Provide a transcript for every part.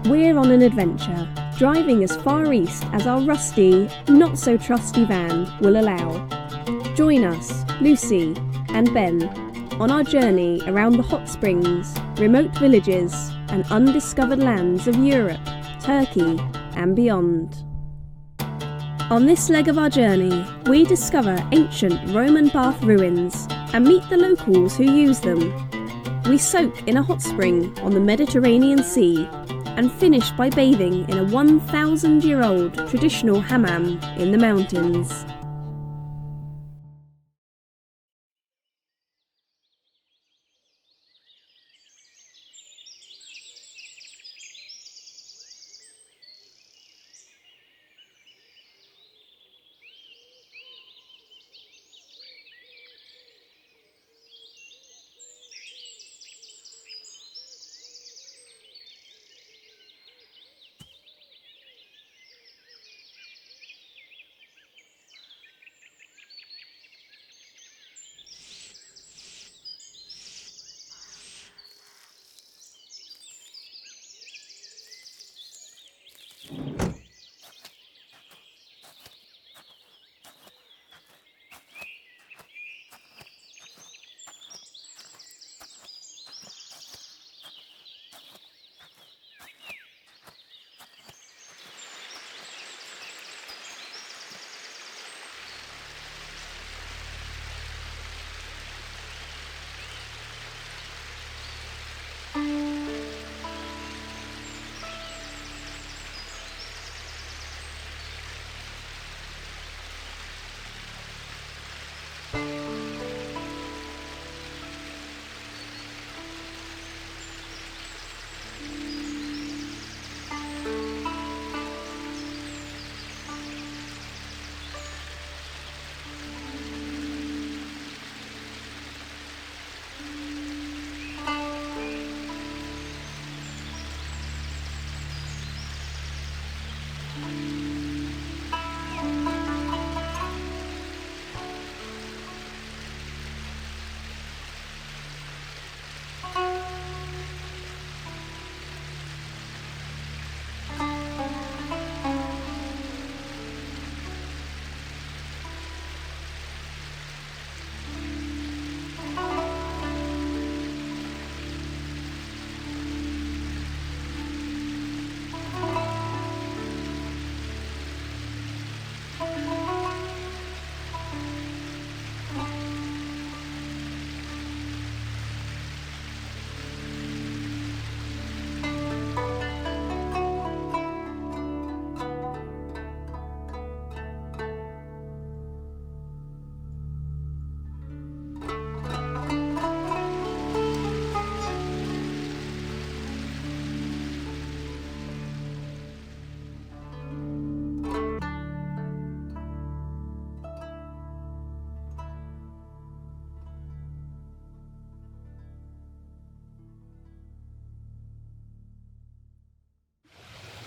We're on an adventure, driving as far east as our rusty, not-so-trusty van will allow. Join us, Lucy and Ben, on our journey around the hot springs, remote villages and undiscovered lands of Europe, Turkey and beyond. On this leg of our journey, we discover ancient Roman bath ruins and meet the locals who use them. We soak in a hot spring on the Mediterranean Sea and finish by bathing in a 1,000-year-old traditional hammam in the mountains.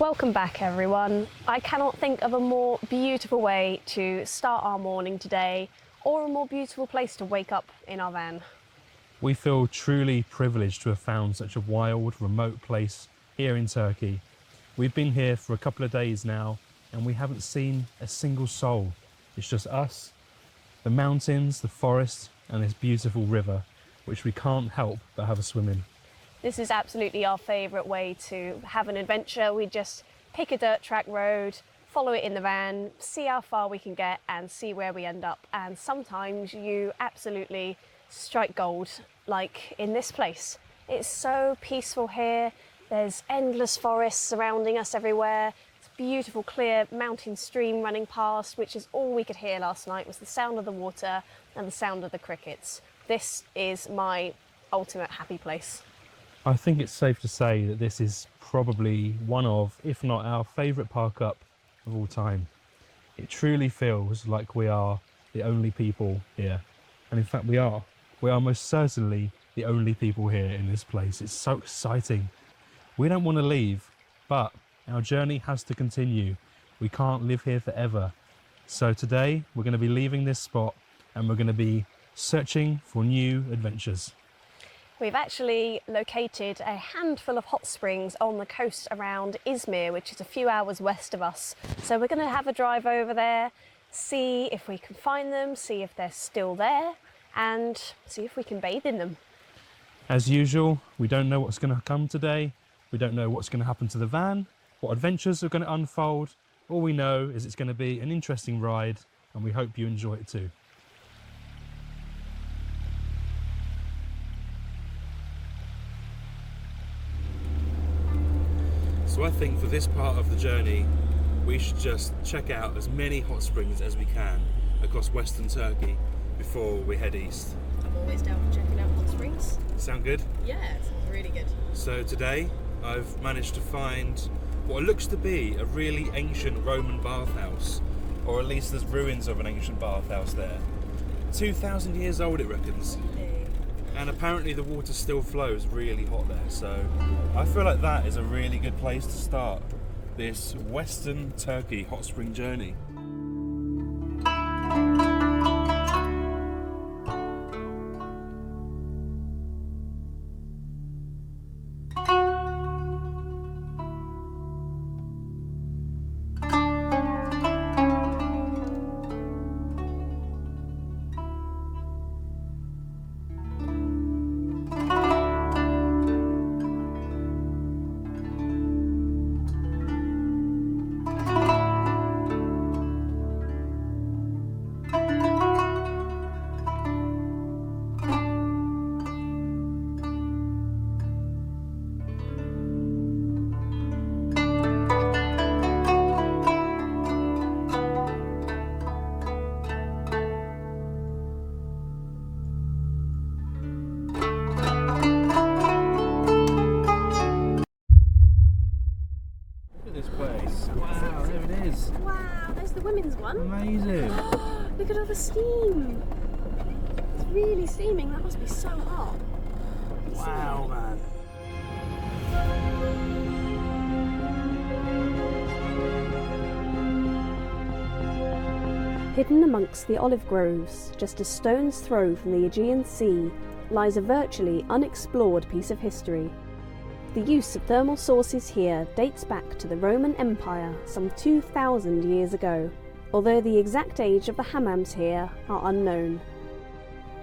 Welcome back everyone. I cannot think of a more beautiful way to start our morning today or a more beautiful place to wake up in our van. We feel truly privileged to have found such a wild, remote place here in Turkey. We've been here for a couple of days now and we haven't seen a single soul. It's just us, the mountains, the forest and this beautiful river, which we can't help but have a swim in. This is absolutely our favourite way to have an adventure. We just pick a dirt track road, follow it in the van, see how far we can get and see where we end up. And sometimes you absolutely strike gold, like in this place. It's so peaceful here. There's endless forests surrounding us everywhere. It's a beautiful, clear mountain stream running past, which is all we could hear last night was the sound of the water and the sound of the crickets. This is my ultimate happy place. I think it's safe to say that this is probably one of, if not our favourite park up of all time. It truly feels like we are the only people here. And in fact we are. We are most certainly the only people here in this place. It's so exciting. We don't want to leave, but our journey has to continue. We can't live here forever. So today we're going to be leaving this spot and we're going to be searching for new adventures. We've actually located a handful of hot springs on the coast around Izmir, which is a few hours west of us. So we're going to have a drive over there, see if we can find them, see if they're still there, and see if we can bathe in them. As usual, we don't know what's going to come today. We don't know what's going to happen to the van, what adventures are going to unfold. All we know is it's going to be an interesting ride, and we hope you enjoy it too. So I think for this part of the journey, we should just check out as many hot springs as we can across Western Turkey before we head east. I'm always down for checking out hot springs. Sound good? Yeah, it's really good. So today I've managed to find what looks to be a really ancient Roman bathhouse, or at least there's ruins of an ancient bathhouse there. 2,000 years old it reckons. And apparently the water still flows really hot there, so I feel like that is a really good place to start this Western Turkey hot spring journey. Wow, there's the women's one. Amazing. Look at all the steam. It's really steaming. That must be so hot. Wow, man. Hidden amongst the olive groves, just a stone's throw from the Aegean Sea, lies a virtually unexplored piece of history. The use of thermal sources here dates back to the Roman Empire some 2,000 years ago, although the exact age of the hammams here are unknown.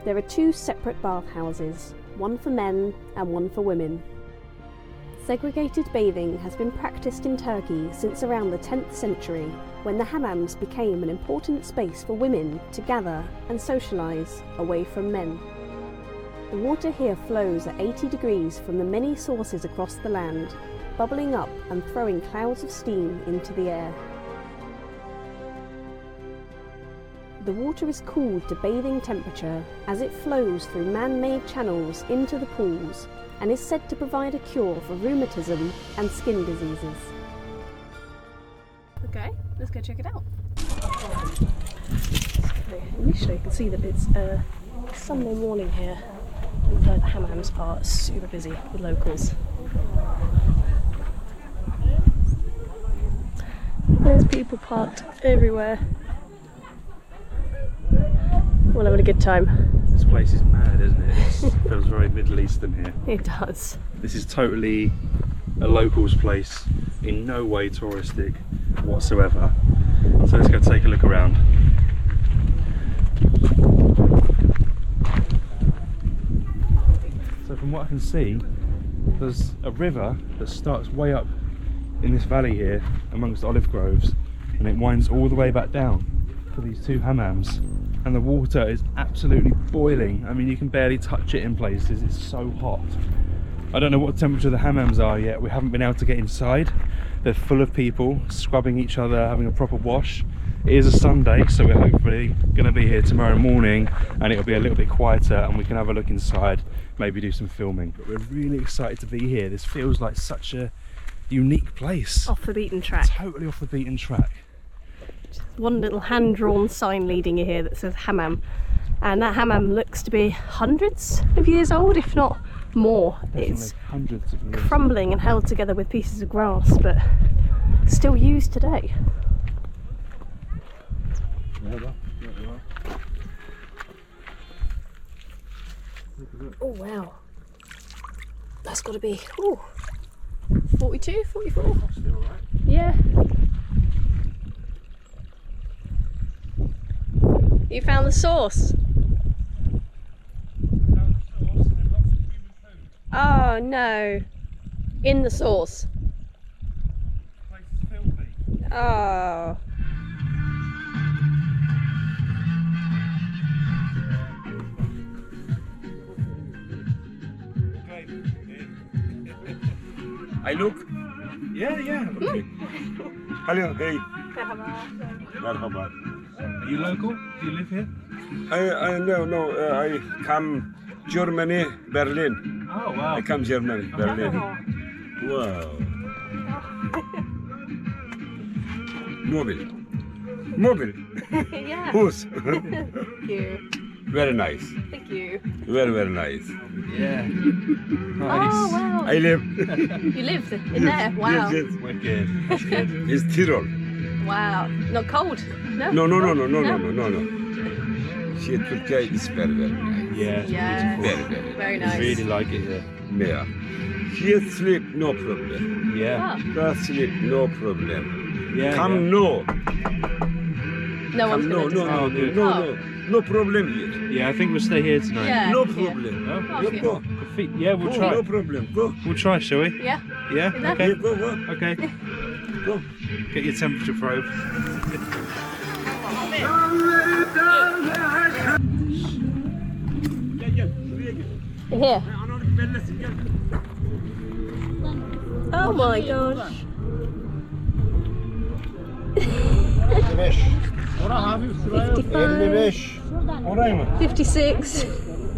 There are two separate bathhouses, one for men and one for women. Segregated bathing has been practiced in Turkey since around the 10th century, when the hammams became an important space for women to gather and socialise away from men. The water here flows at 80 degrees from the many sources across the land, bubbling up and throwing clouds of steam into the air. The water is cooled to bathing temperature as it flows through man-made channels into the pools and is said to provide a cure for rheumatism and skin diseases. Okay, let's go check it out. Initially, you can see that it's a Sunday morning here. The Hammams part is super busy with locals. There's people parked everywhere. All having a good time. This place is mad, isn't it? It feels very Middle Eastern here. It does. This is totally a locals place, in no way touristic whatsoever. So let's go take a look around. So from what I can see, there's a river that starts way up in this valley here amongst olive groves, and it winds all the way back down to these two hammams, and the water is absolutely boiling. I mean, you can barely touch it in places, it's so hot. I don't know what temperature the hammams are yet. We haven't been able to get inside. They're full of people scrubbing each other, having a proper wash. It is a Sunday, so we're hopefully going to be here tomorrow morning and it'll be a little bit quieter and we can have a look inside, maybe do some filming. But we're really excited to be here. This feels like such a unique place. Off the beaten track. Totally off the beaten track. One little hand-drawn sign leading you here that says Hammam, and that hammam looks to be hundreds of years old, if not more. Definitely it's hundreds of years. crumbling and held together with pieces of grass, but still used today. Oh wow, That's got to be 42, 44. Yeah. You found the source? Oh no. In the source. Oh. I look? Yeah, okay. Hello, hey. Merhaba. Are you local? Do you live here? No, I come Germany, Berlin. Oh wow. I come Germany, Berlin. Wow. Mobile. Yeah. Who's? Thank you. Very nice. Thank you. Very nice. Yeah. Oh wow. I live. You lived in there? Wow. Yes. Wicked. That's good. It's Tyrol. Wow. Not cold? No. No. She Turkey is very nice. Yeah. Yeah. Beautiful. Very I nice. really like it here. Yeah. She sleep no problem. Yeah. Oh. Her sleep no problem. Yeah. Come yeah. no. No one's Come going to Oh, good. No problem here. Yeah, I think we'll stay here tonight. Yeah. No problem. Oh, You go. Yeah, we'll Go, try. no problem. Go. We'll try, shall we? Yeah. Yeah. Enough. Okay. You go. Okay. Go. Get your temperature probe. Here. Oh my gosh. 55. Orayı mı? 56.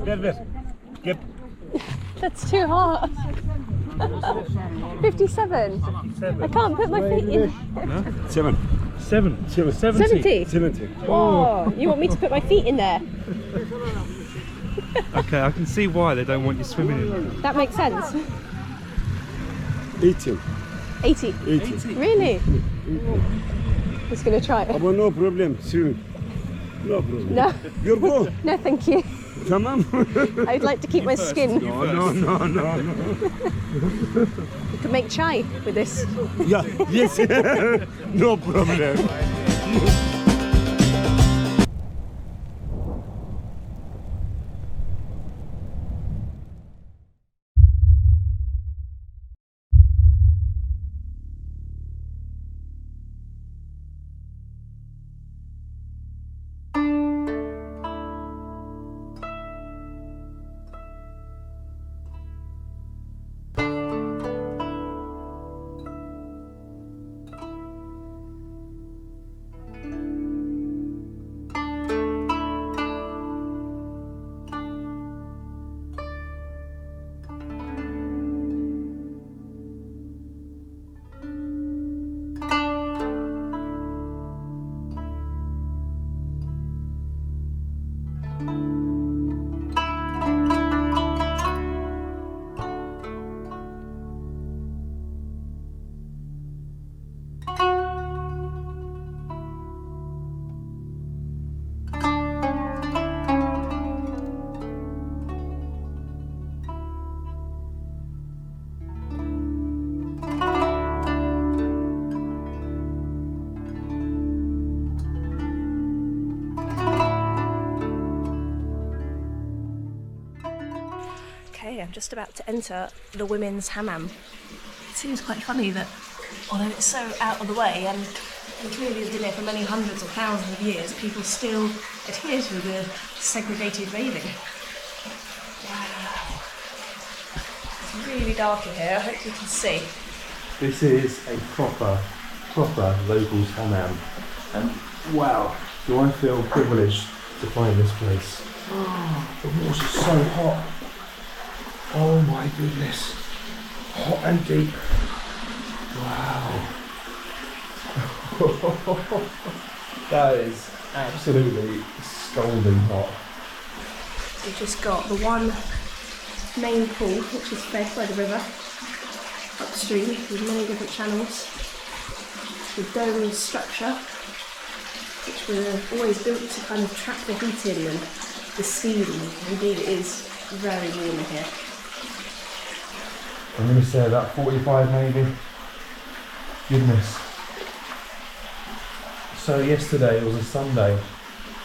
Ver. Gel. That's too hot. 57. I can't put my feet in. 7. 70. 70. Oh, you want me to put my feet in there? Okay, I can see why they don't want you swimming in there. That makes sense. 18. 80. 80. Really? Just gonna try it. But no problem. Soon. No problem. No, You go. no, thank you. Tamam. I'd like to keep my skin. No. You could make chai with this. Yeah. Yes. No problem. Okay, I'm just about to enter the women's hammam. It seems quite funny that, although it's so out of the way and clearly has been there for many hundreds or thousands of years, people still adhere to the segregated bathing. Wow. It's really dark in here, I hope you can see. This is a proper locals hammam. And wow, do I feel privileged to find this place. Oh, the water's so hot. Oh my goodness. Hot and deep. Wow. That is absolutely scalding hot. We've just got the one main pool, which is fed by the river, upstream with many different channels. The dome structure, which were always built to kind of trap the heat in and the steam. Indeed, it is very warm in here. I'm going to say about 45 maybe. Goodness. So yesterday was a Sunday,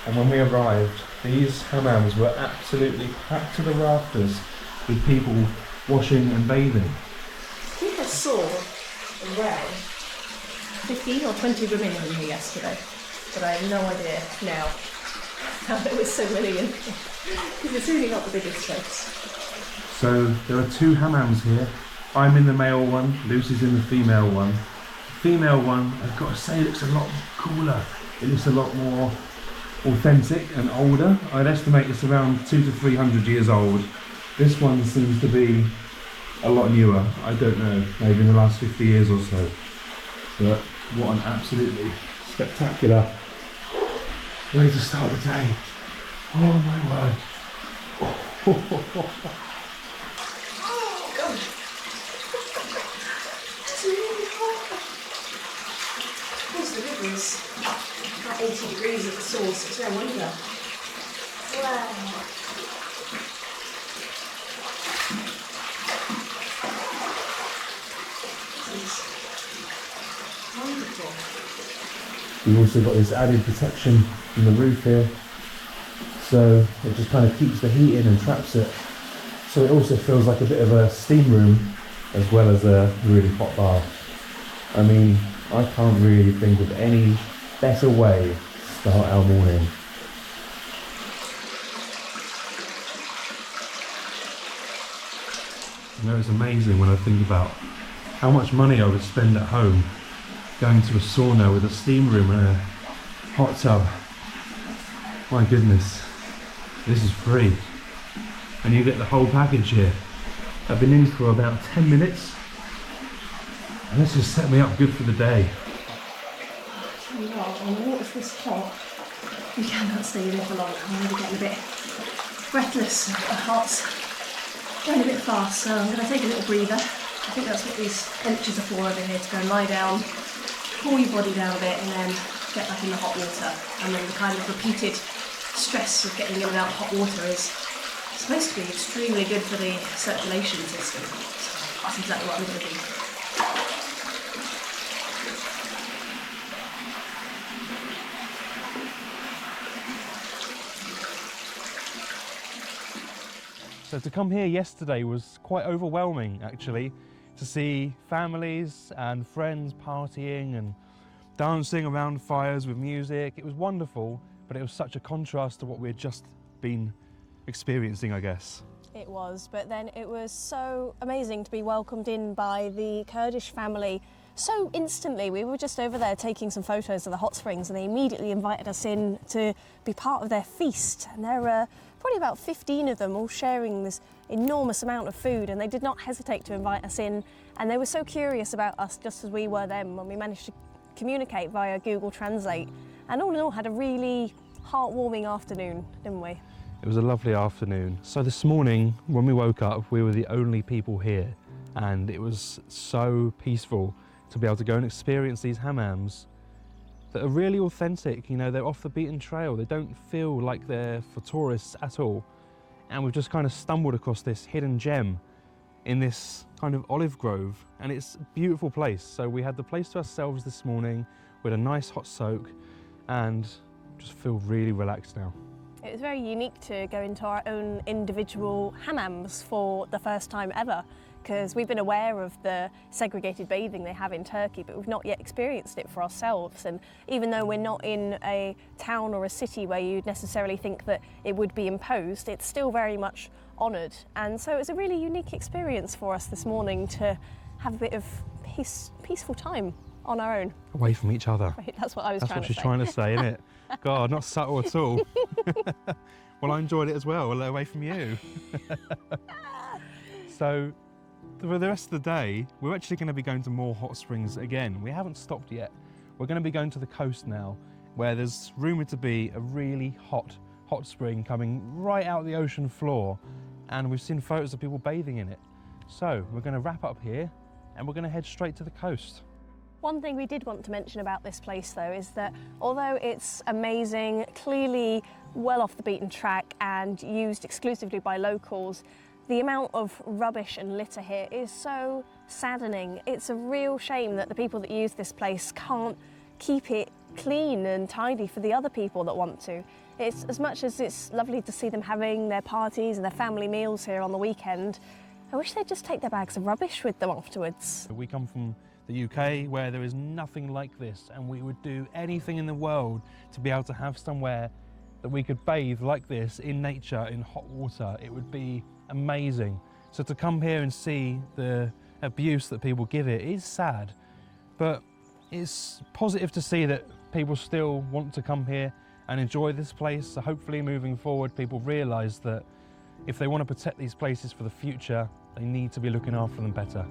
and when we arrived, these hammams were absolutely packed to the rafters with people washing and bathing. I think I saw around 15 or 20 women in here yesterday, but I have no idea now how there was so many in here, because it's really not the biggest place. So there are two hammams here. I'm in the male one, Lucy's in the female one. The female one, I've got to say, looks a lot cooler. It looks a lot more authentic and older. I'd estimate it's around 200 to 300 years old. This one seems to be a lot newer. I don't know, maybe in the last 50 years or so. But what an absolutely spectacular way to start the day. Oh my word. Oh God! It's really hot. Of course, the river is about 80 degrees at the source. It's no wonder. Wow. Wonderful. We've also got this added protection in the roof here, so it just kind of keeps the heat in and traps it. So it also feels like a bit of a steam room as well as a really hot bath. I mean, I can't really think of any better way to start our morning. You know, it's amazing when I think about how much money I would spend at home going to a sauna with a steam room and a hot tub. My goodness, this is free. And you get the whole package here. I've been in for about 10 minutes. And this has set me up good for the day. Tell you what, when the water's this hot, you cannot stay in there for long. I'm really getting a bit breathless and my heart's going a bit fast, so I'm going to take a little breather. I think that's what these benches are for over here, to go and lie down, cool your body down a bit, and then get back in the hot water. And then the kind of repeated stress of getting in and out of hot water is supposed to be extremely good for the circulation system. So that's exactly what I'm going to do. So to come here yesterday was quite overwhelming, actually, to see families and friends partying and dancing around fires with music. It was wonderful, but it was such a contrast to what we had just been experiencing, I guess. It was, but then it was so amazing to be welcomed in by the Kurdish family so instantly. We were just over there taking some photos of the hot springs, and they immediately invited us in to be part of their feast. And there were probably about 15 of them all sharing this enormous amount of food, and they did not hesitate to invite us in. And they were so curious about us, just as we were them, when we managed to communicate via Google Translate. And all in all, had a really heartwarming afternoon, didn't we? It was a lovely afternoon. So this morning, when we woke up, we were the only people here, and it was so peaceful to be able to go and experience these hammams that are really authentic. You know, they're off the beaten trail. They don't feel like they're for tourists at all. And we've just kind of stumbled across this hidden gem in this kind of olive grove, and it's a beautiful place. So we had the place to ourselves this morning with a nice hot soak and just feel really relaxed now. It was very unique to go into our own individual hammams for the first time ever, because we've been aware of the segregated bathing they have in Turkey, but we've not yet experienced it for ourselves. And even though we're not in a town or a city where you'd necessarily think that it would be imposed, it's still very much honoured. And so it was a really unique experience for us this morning to have a bit of peaceful time on our own. Away from each other. Right, that's what I was That's what she's trying to say, isn't it? God, not subtle at all. Well, I enjoyed it as well, away from you. So, for the rest of the day, we're actually going to be going to more hot springs again. We haven't stopped yet. We're going to be going to the coast now, where there's rumoured to be a really hot spring coming right out of the ocean floor, and we've seen photos of people bathing in it. So, we're going to wrap up here, and we're going to head straight to the coast. One thing we did want to mention about this place, though, is that although it's amazing, clearly well off the beaten track and used exclusively by locals, The amount of rubbish and litter here is so saddening. It's a real shame that the people that use this place can't keep it clean and tidy for the other people that want to. It's as much as it's lovely to see them having their parties and their family meals here on the weekend, I wish they'd just take their bags of rubbish with them afterwards. We come from the UK where there is nothing like this, and we would do anything in the world to be able to have somewhere that we could bathe like this in nature, in hot water. It would be amazing. So to come here and see the abuse that people give it is sad, but it's positive to see that people still want to come here and enjoy this place. So hopefully moving forward, people realise that if they want to protect these places for the future, they need to be looking after them better.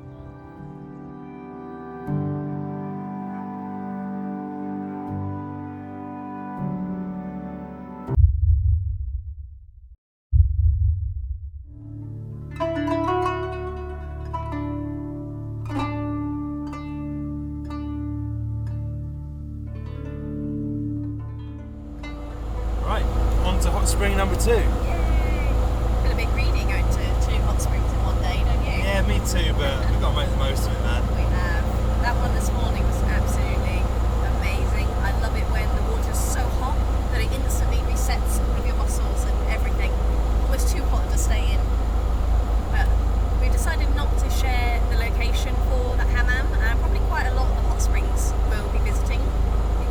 Right, on to hot spring number 2. Yay! Feel a bit greedy going to 2 hot springs in one day, don't you? Yeah, me too, but we've got to make the most of it, man. We have. That one this morning was absolutely amazing. I love it when the water's so hot that it instantly resets all of your muscles and everything. Almost too hot to stay in. But we decided not to share the location for that hammam, and probably quite a lot of the hot springs we'll be visiting,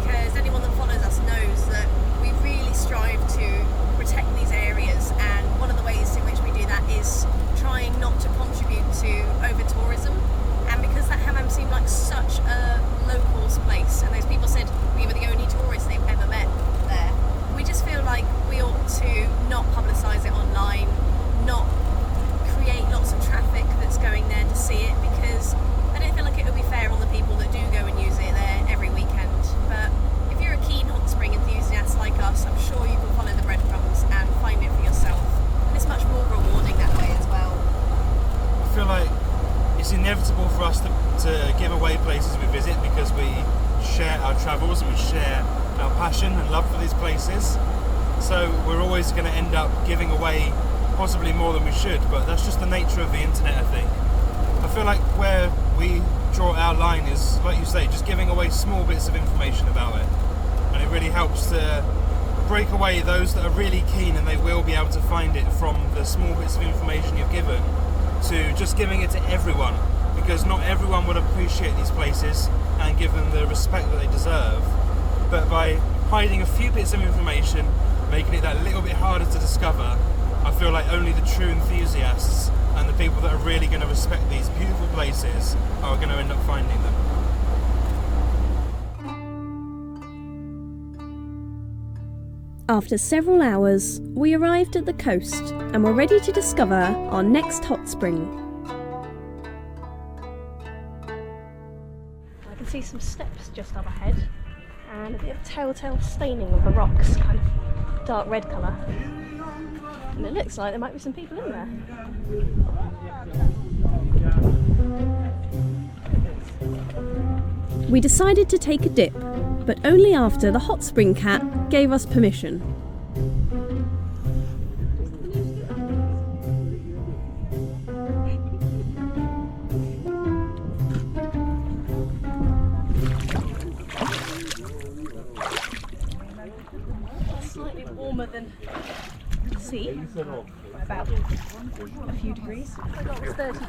because anyone that follows us knows that we really strive to protect these areas, and one of the ways in which we do that is trying not to contribute to over-tourism. And because that hammam seemed like such a locals place, and those people said we were the only tourists they've ever met there, we just feel like we ought to not publicise it online, not create lots of traffic that's going there to see it, because I don't feel like it would be fair on the people that do go and use it there every weekend. But if you're a keen hot spring enthusiast like us, I'm sure you can follow the breadcrumbs and find it for yourself. And it's much more rewarding that way as well. I feel like it's inevitable for us to give away places we visit because we share our travels and we share our passion and love for these places. So we're always going to end up giving away possibly more than we should, but that's just the nature of the internet, I think. I feel like where we draw our line is, like you say, just giving away small bits of information about it. And it really helps to break away those that are really keen and they will be able to find it from the small bits of information you've given, to just giving it to everyone, because not everyone would appreciate these places and give them the respect that they deserve. But by hiding a few bits of information, making it that little bit harder to discover, I feel like only the true enthusiasts and the people that are really going to respect these beautiful places are going to end up finding them. After several hours, we arrived at the coast and were ready to discover our next hot spring. I can see some steps just up ahead and a bit of telltale staining of the rocks, kind of dark red colour. And it looks like there might be some people in there. We decided to take a dip, but only after the hot spring cat gave us permission. Slightly warmer than the sea, by about a few degrees. I got it was 32.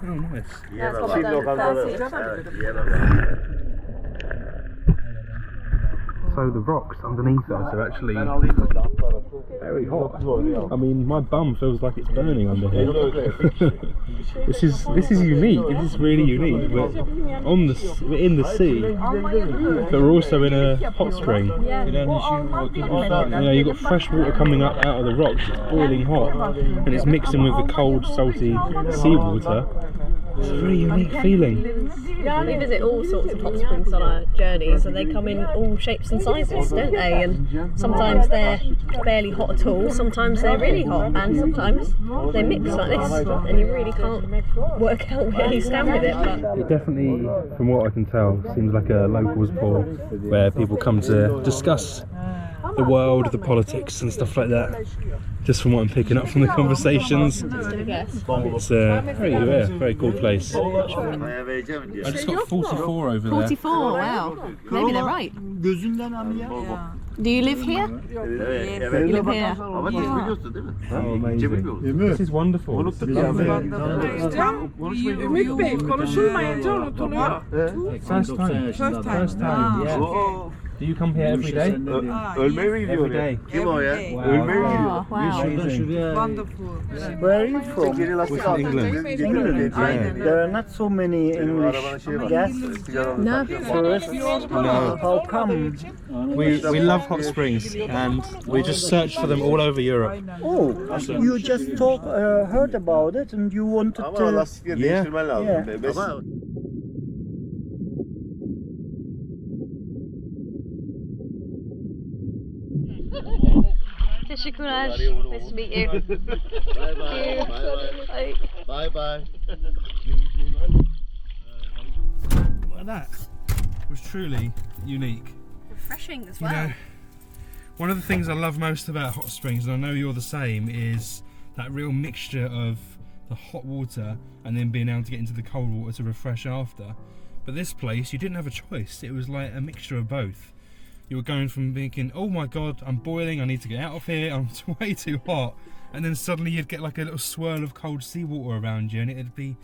Oh, nice. That's what I've done, 30. So the rocks underneath us are actually very hot. I mean, my bum feels like it's burning under here. This is unique. This is really unique. We're in the sea, but we're also in a hot spring. You know, you've got fresh water coming up out of the rocks. It's boiling hot, and it's mixing with the cold, salty seawater. It's a really unique feeling. We visit all sorts of hot springs on our journeys, and they come in all shapes and sizes, don't they? And sometimes they're barely hot at all, sometimes they're really hot, and sometimes they mix like this, and you really can't work out where you stand with it. But It definitely, from what I can tell, seems like a locals pool where people come to discuss the world, the politics and stuff like that. Just from what I'm picking up from the conversations. It's a very cool place. I just got 44 over there. 44, wow. Maybe they're right. Do you live here? You live here? Oh, amazing. This is wonderful. Ümit Bey konuşulmayınca unutuluyor. First time, yeah. Do you come here every day? Ölmeye mi gidiyor? Every day. Kim o ya? Ölmeye mi gidiyor? Wonderful. Where are you from? We're from England. England. There are not so many English guests. No. Tourists. No. How come? We love hot springs and we just search for them all over Europe. Oh, you just heard about it and you wanted Ama to. lastikleri değiştirmen lazım. Yeah. Ama Teşekkürler. Nice to meet you. Bye bye. Bye bye. Bye bye. Well, that was truly unique. Refreshing as You well. know, one of the things I love most about hot springs, and I know you're the same, is that real mixture of the hot water and then being able to get into the cold water to refresh after. But this place, you didn't have a choice. It was like a mixture of both. You were going from thinking, oh my god, I'm boiling, I need to get out of here, I'm way too hot. And then suddenly you'd get like a little swirl of cold seawater around you and it'd be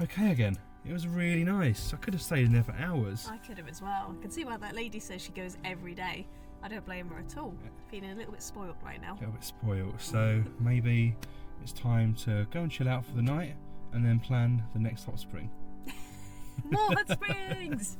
okay again. It was really nice. I could have stayed in there for hours. I could have as well. I can see why that lady says she goes every day. I don't blame her at all. Feeling a little bit spoiled right now. A little bit spoiled. So maybe it's time to go and chill out for the night and then plan the next hot spring. More hot springs!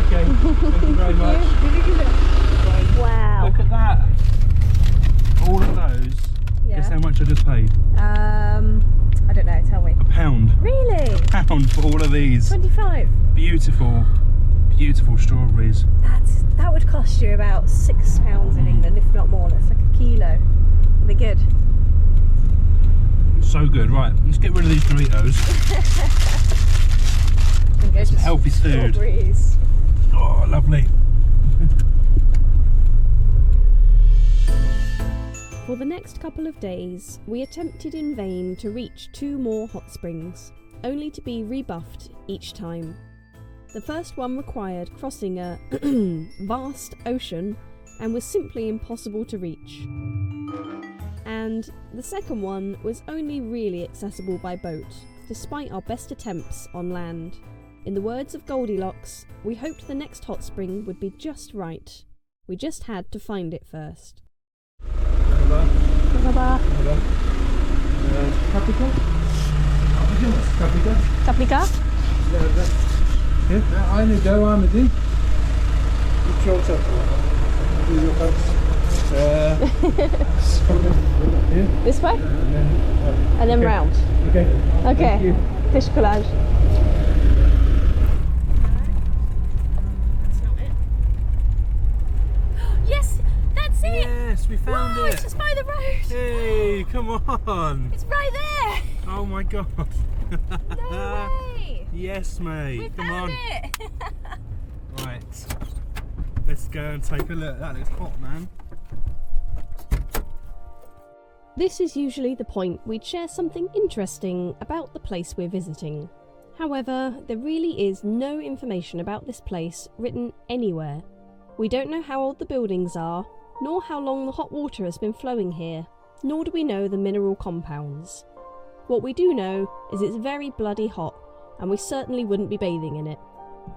Okay, thank you very much. Wow. Look at that. All of those. Yeah. Guess how much I just paid? I don't know, tell me. £1. Really? £1 for all of these. 25. Beautiful, beautiful strawberries. That would cost you about £6 in England, if not more. That's like a kilo. They're good. So good. Right, let's get rid of these Doritos. And go Some to healthy food. strawberries. Oh, lovely. For the next couple of days, we attempted in vain to reach 2 more hot springs, only to be rebuffed each time. The first one required crossing a vast ocean and was simply impossible to reach. And the second one was only really accessible by boat, despite our best attempts on land. In the words of Goldilocks, we hoped the next hot spring would be just right. We just had to find it first. Paprika? Paprika? Aynı devam edin. This way? And then round. Okay. Okay. Teşekkürler. That's not it. Yes, that's it! Yes, we found Whoa, it. it's just by the road. Hey, come on. It's right there. Oh my god. No way. Yes, mate. We Come found on. it. Right. Let's go and take a look. That looks hot, man. This is usually the point we'd share something interesting about the place we're visiting. However, there really is no information about this place written anywhere. We don't know how old the buildings are, nor how long the hot water has been flowing here, nor do we know the mineral compounds. What we do know is it's very bloody hot, and we certainly wouldn't be bathing in it.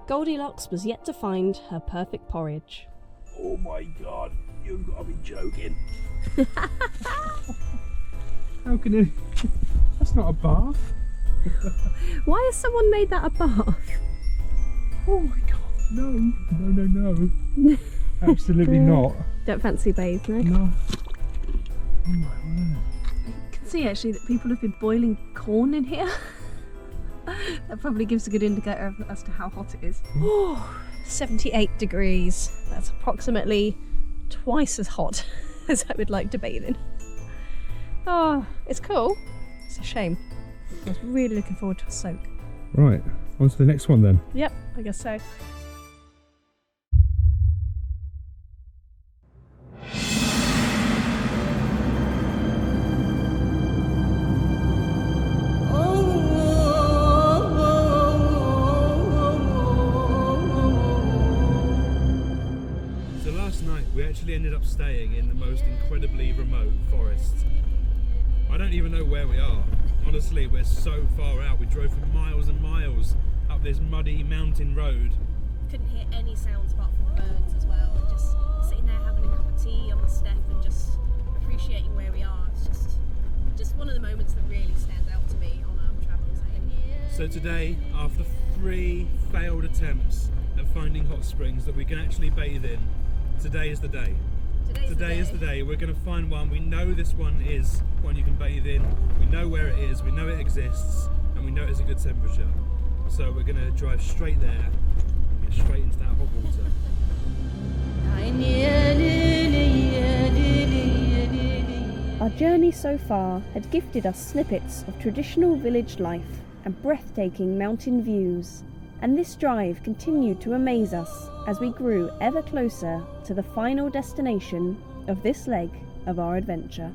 Goldilocks was yet to find her perfect porridge. Oh my god, you've got to be joking. How can it? That's not a bath. Why has someone made that a bath? Oh my god, no. Absolutely not. Don't fancy bathe, no? No. Oh my word. You can see actually that people have been boiling corn in here. That probably gives a good indicator as to how hot it is. 78 degrees. That's approximately twice as hot as I would like to bathe in. Oh, it's cool. It's a shame. I was really looking forward to a soak. Right, on to the next one then. Yep, I guess so. So last night we actually ended up staying in the most incredibly remote forest. I don't even know where we are. Honestly, we're so far out. We drove for miles and miles up this muddy mountain road. Couldn't hear any sounds apart from the birds as well. And just sitting there having a cup of tea on the step and just appreciating where we are. It's just one of the moments that really stands out to me on our travels. So today, after 3 failed attempts at finding hot springs that we can actually bathe in, today is the day. Today is the day. We're going to find one. We know this one is one you can bathe in. We know where it is. We know it exists, and we know it's a good temperature. So we're going to drive straight there and get straight into that hot water. Our journey so far had gifted us snippets of traditional village life and breathtaking mountain views, and this drive continued to amaze us as we grew ever closer to the final destination of this leg of our adventure.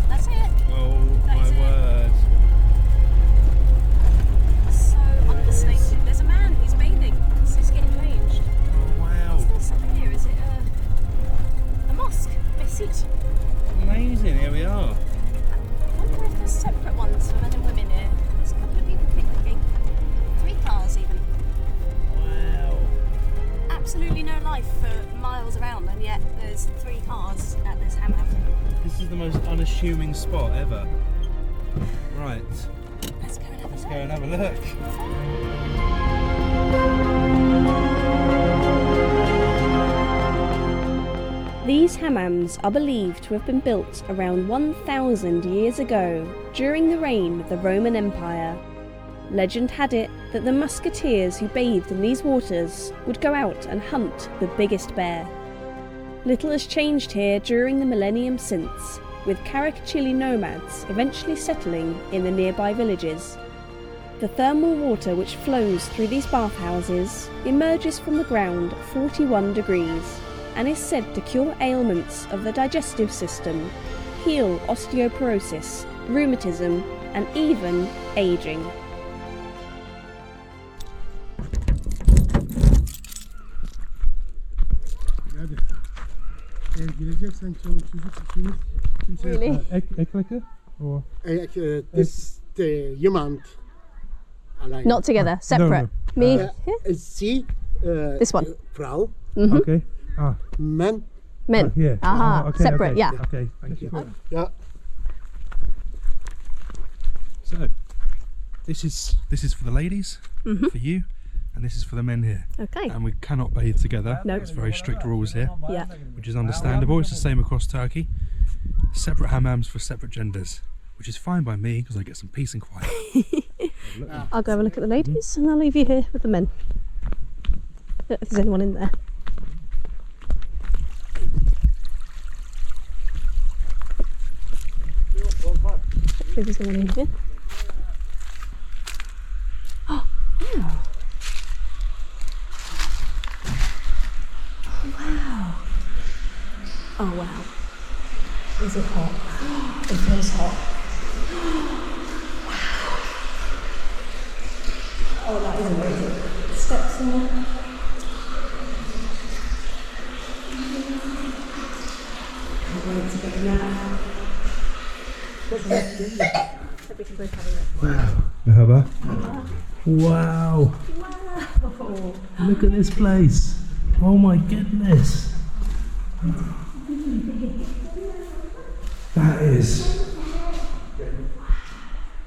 That's it. Oh my word. So understated. There's a man. He's bathing. He's getting changed. Oh wow. What's this up here? Is it a mosque? Mesjid? Amazing, here we are. I wonder if there's separate ones for men and women here. There's a couple of people picnicking. 3 cars even. Wow. Absolutely no life for miles around, and yet there's 3 cars at this hammam. This is the most unassuming spot ever. Right, Let's go and have a let's look. go and have a look. These hammams are believed to have been built around 1,000 years ago during the reign of the Roman Empire. Legend had it that the musketeers who bathed in these waters would go out and hunt the biggest bear. Little has changed here during the millennium since, with Karakachili nomads eventually settling in the nearby villages. The thermal water which flows through these bathhouses emerges from the ground at 41 degrees and is said to cure ailments of the digestive system, heal osteoporosis, rheumatism, and even aging. Really? Ekleker? Or? This Yemand. Not together, separate. No. Me, See, this one. Frau, Okay. man. Men. Yeah. Aha, Okay, separate, okay. yeah. Okay, thank you. Yeah. So, this is for the ladies, for you, and this is for the men here. Okay. And we cannot bathe together. No. There's very strict rules here, Yeah. which is understandable. It's the same across Turkey. Separate hammams for separate genders, which is fine by me because I get some peace and quiet. I'll go have a look at the ladies and I'll leave you here with the men. Don't know if there's anyone in there. Hopefully there's no one in here. Oh, wow. Wow. Oh, wow. Is it hot? It feels hot. Wow. Oh, that is amazing. Steps in there. Can't wait to get in there. We can both have a look. Wow. Merhaba. Wow. Wow. Look at this place. Oh my goodness. That is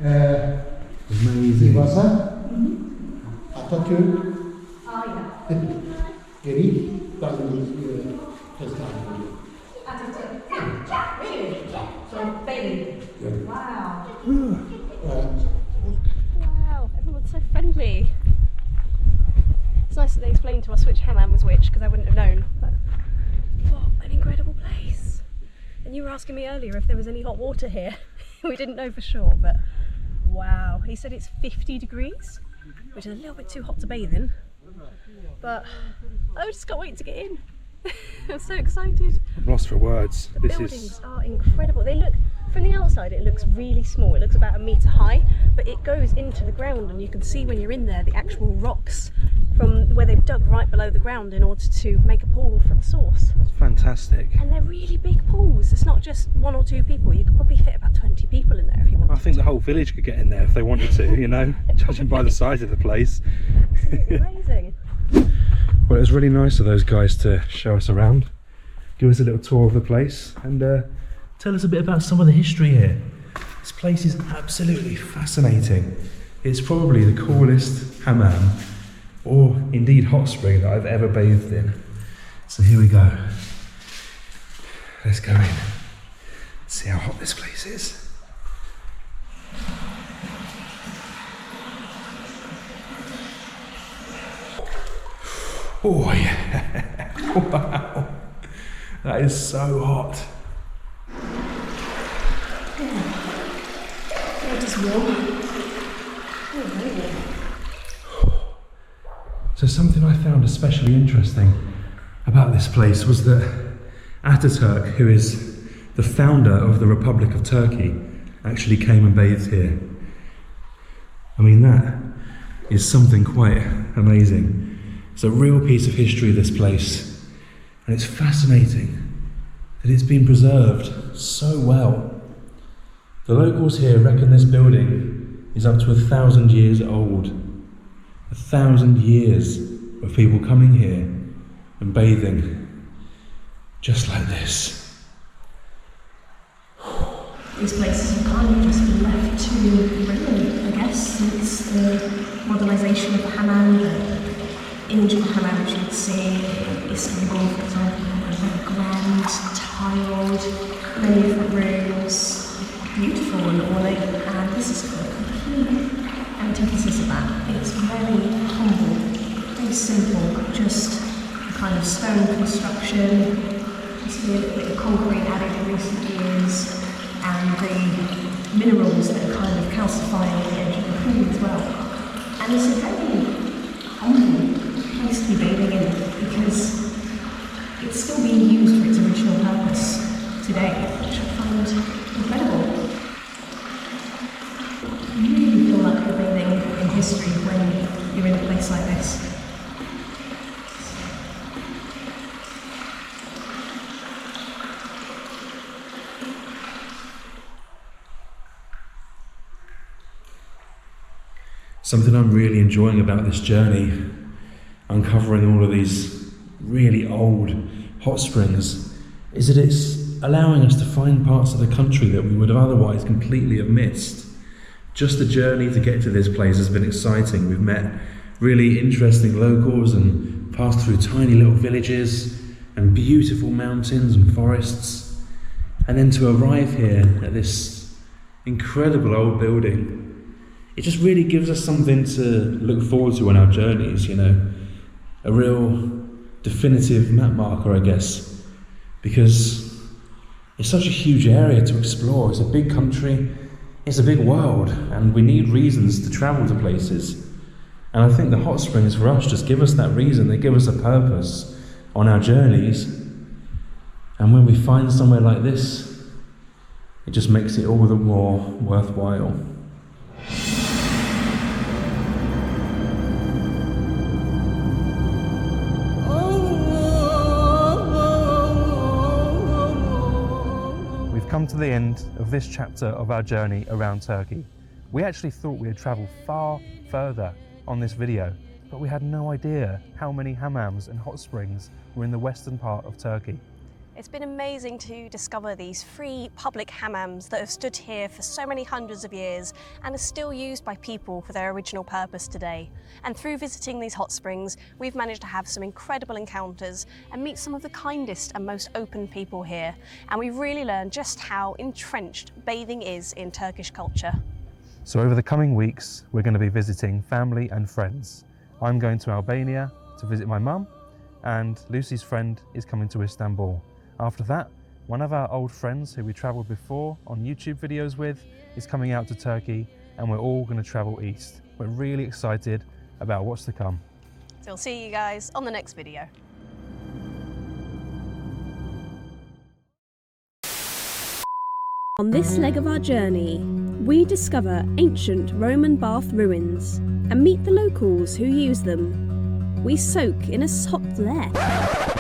Amazing. Atatürk. Geri. Wow, everyone's so friendly. It's nice that they explained to us which hammam was which, because I wouldn't have known. But what an incredible place. And you were asking me earlier if there was any hot water here. We didn't know for sure, but wow. He said it's 50 degrees, which is a little bit too hot to bathe in. But I just can't wait to get in. I'm so excited. I'm lost for words. The buildings are incredible. They look, from the outside it looks really small. It looks about a metre high, but it goes into the ground and you can see when you're in there the actual rocks from where they've dug right below the ground in order to make a pool for the source. It's fantastic. And they're really big pools. It's not just 1 or 2 people. You could probably fit about 20 people in there if you wanted. I think the whole village could get in there if they wanted to, you know, judging by the size of the place. Absolutely amazing. Well, it was really nice of those guys to show us around, give us a little tour of the place, and tell us a bit about some of the history here. This place is absolutely fascinating. It's probably the coolest hammam, or indeed hot spring, that I've ever bathed in. So here we go. Let's go in, see how hot this place is. Oh yeah, wow, that is so hot. It is warm. Oh, very warm. So something I found especially interesting about this place was that Atatürk, who is the founder of the Republic of Turkey, actually came and bathed here. I mean, that is something quite amazing. It's a real piece of history, this place, and it's fascinating that it's been preserved so well. The locals here reckon this building is up to 1,000 years old. 1,000 years of people coming here and bathing just like this. These places have kind of just been left to ruin, I guess, since the modernisation of the hammam. The image of the hammam, which you would see in Istanbul, for example, very grand, tiled, many different rooms, beautiful and ornate, and this is a complete antithesis of that. It's very humble, very simple, just a kind of stone construction. You see a little bit of concrete added in recent years, and the minerals that are kind of calcifying the edge of the pool as well. And it's a very humble place to be bathing in, because it's still being used for its original purpose today, which I find incredible. You really feel like you're bathing in history when you're in a place like this. Something I'm really enjoying about this journey, uncovering all of these really old hot springs, is that it's allowing us to find parts of the country that we would have otherwise completely have missed. Just the journey to get to this place has been exciting. We've met really interesting locals and passed through tiny little villages and beautiful mountains and forests. And then to arrive here at this incredible old building, it just really gives us something to look forward to on our journeys, you know. A real definitive map marker, I guess, because it's such a huge area to explore. It's a big country, it's a big world, and we need reasons to travel to places. And I think the hot springs for us just give us that reason. They give us a purpose on our journeys. And when we find somewhere like this, it just makes it all the more worthwhile. Come to the end of this chapter of our journey around Turkey. We actually thought we had travelled far further on this video, but we had no idea how many hammams and hot springs were in the western part of Turkey. It's been amazing to discover these free public hammams that have stood here for so many hundreds of years and are still used by people for their original purpose today. And through visiting these hot springs, we've managed to have some incredible encounters and meet some of the kindest and most open people here. And we've really learned just how entrenched bathing is in Turkish culture. So over the coming weeks, we're going to be visiting family and friends. I'm going to Albania to visit my mum, and Lucy's friend is coming to Istanbul. After that, one of our old friends who we travelled before on YouTube videos with is coming out to Turkey, and we're all going to travel east. We're really excited about what's to come. So we'll see you guys on the next video. On this leg of our journey, we discover ancient Roman bath ruins and meet the locals who use them. We soak in a hot bleh.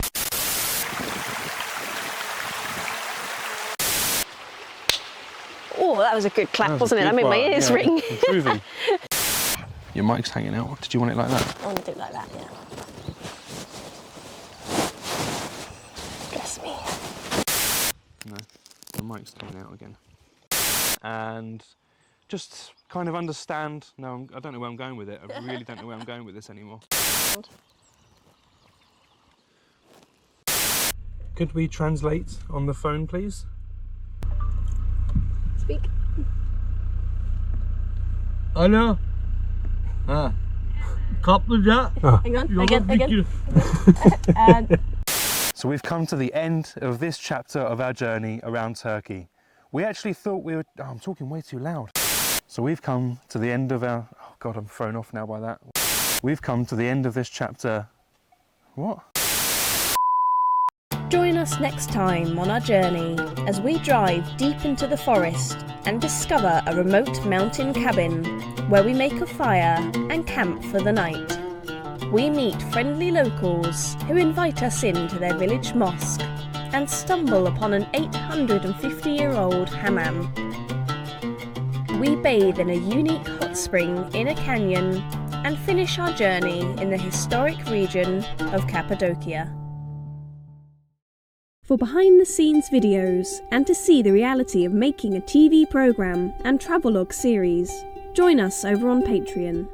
Oh, that was a good clap, wasn't it? I mean, my ears ring. Improving. Your mic's hanging out. Did you want it like that? I want to do it like that, yeah. Bless me. No, the mic's coming out again. And just kind of understand. No, I don't know where I'm going with it. I really don't know where I'm going with this anymore. Could we translate on the phone, please? Speak. Alo. Ha. Kaplıca. Hang on, again. And So we've come to the end of this chapter of our journey around Turkey. We actually thought we were... Oh, I'm talking way too loud. So we've come to the end of our... Oh God, I'm thrown off now by that. We've come to the end of this chapter... What? Join us next time on our journey as we drive deep into the forest and discover a remote mountain cabin where we make a fire and camp for the night. We meet friendly locals who invite us into their village mosque and stumble upon an 850-year-old hammam. We bathe in a unique hot spring in a canyon and finish our journey in the historic region of Cappadocia. For behind-the-scenes videos and to see the reality of making a TV programme and travelogue series, join us over on Patreon.